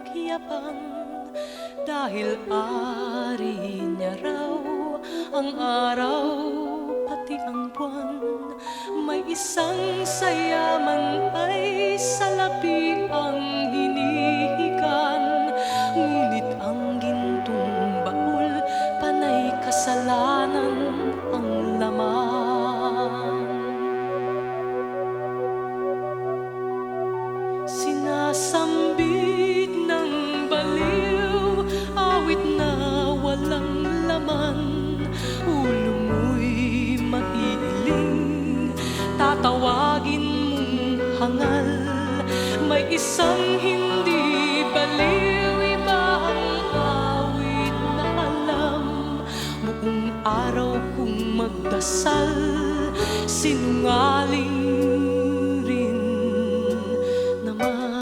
pagyapan, dahil ari niya raw ang araw pati ang buwan. May isang sayaman ay salapi ang hinihigan, ngunit ang gintong baul panay kasalanan ang laman. Sinasambit ng baliw, awit na walang laman. Ulo mo'y maiiling, tatawagin mong hangal. May isang hindi baliw, iba ang awit na alam. Buong araw kong magdasal, sinungaling rin naman.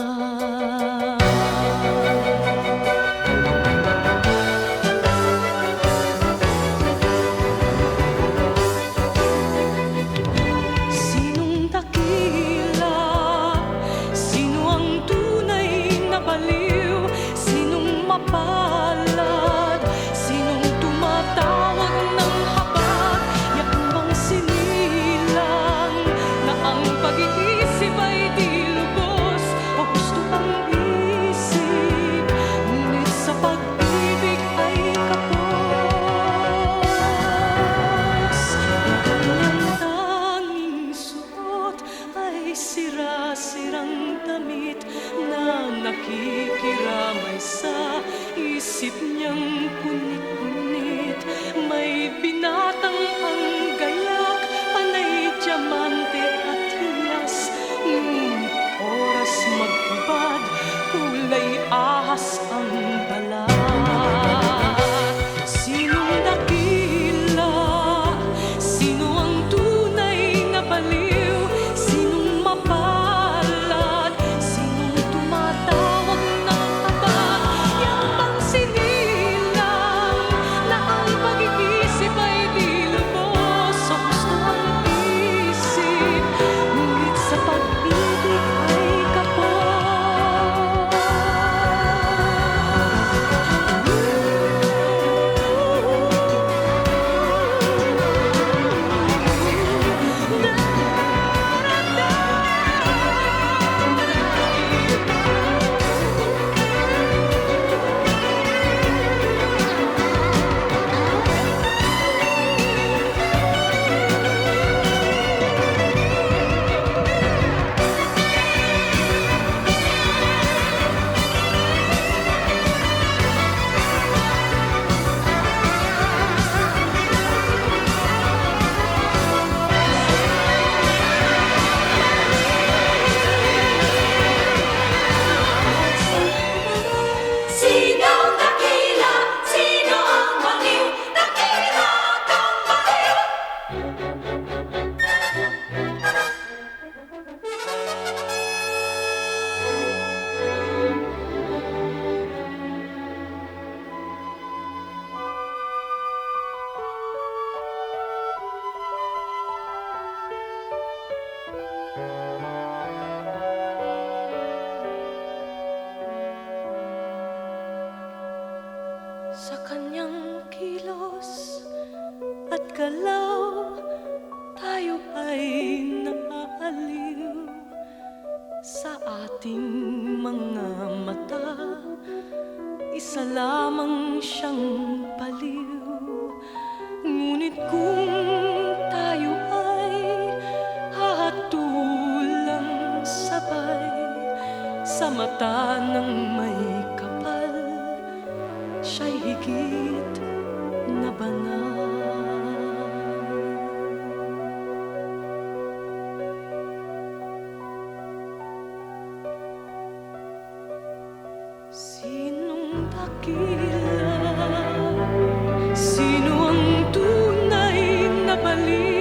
Sinong dakila? Sino ang tunay na baliw? Sinong mapalad? Sinong tumatawag ng habag? Yakbang sinilang na ang pag-iisip ay di lubos, o gusto ang isip, ngunit sa pag-ibig ay kapos. Ang kanyang tanging suot ay sira-sirang damit na nakikiramay sa isip niyang punit-punit. May binatang ang gayak, panay diamante at hiyas, ngunit oras maghubad, kulay ahas ang balat. Sinong dakila? Sino ang tunay na baliw? Sinong mapalad? Sinong tumatawag ng habag? Yakbang sinilang na ang pag-iisip ay di lubos, o gusto ang isip, ngunit sa pag-ibig ay kapos. Sinong dakila? Sino ang baliw? Dakila kang baliw! Sa kanyang kilos at galaw, tayo ay naaaliw. Sa ating mga mata, isa lamang siyang baliw. Ngunit kung tayo ay hahatulang sabay, sa mata ng may kapal, siya'y higit na banal. Sinong dakila? Sino ang tunay na baliw?